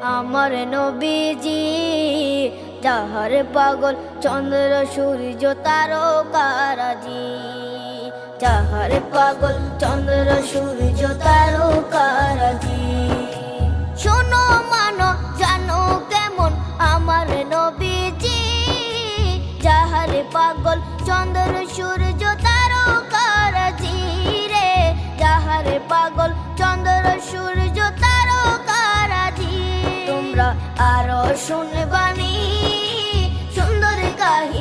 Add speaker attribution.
Speaker 1: আমার নবীজি, যাহার পাগল চন্দ্র সূর্য তারকারাজি, যাহার পাগল চন্দ্র সূর্য তারকারাজি। শোনো মানো জানো কেমন আমার নবীজি, যাহার পাগল চন্দ্র সূর্য তারকারাজি রে, যাহার পাগল চন্দ্র সূর্য তারকারাজি। তোমরা আরো শুনবানি সুন্দর কাহিনী।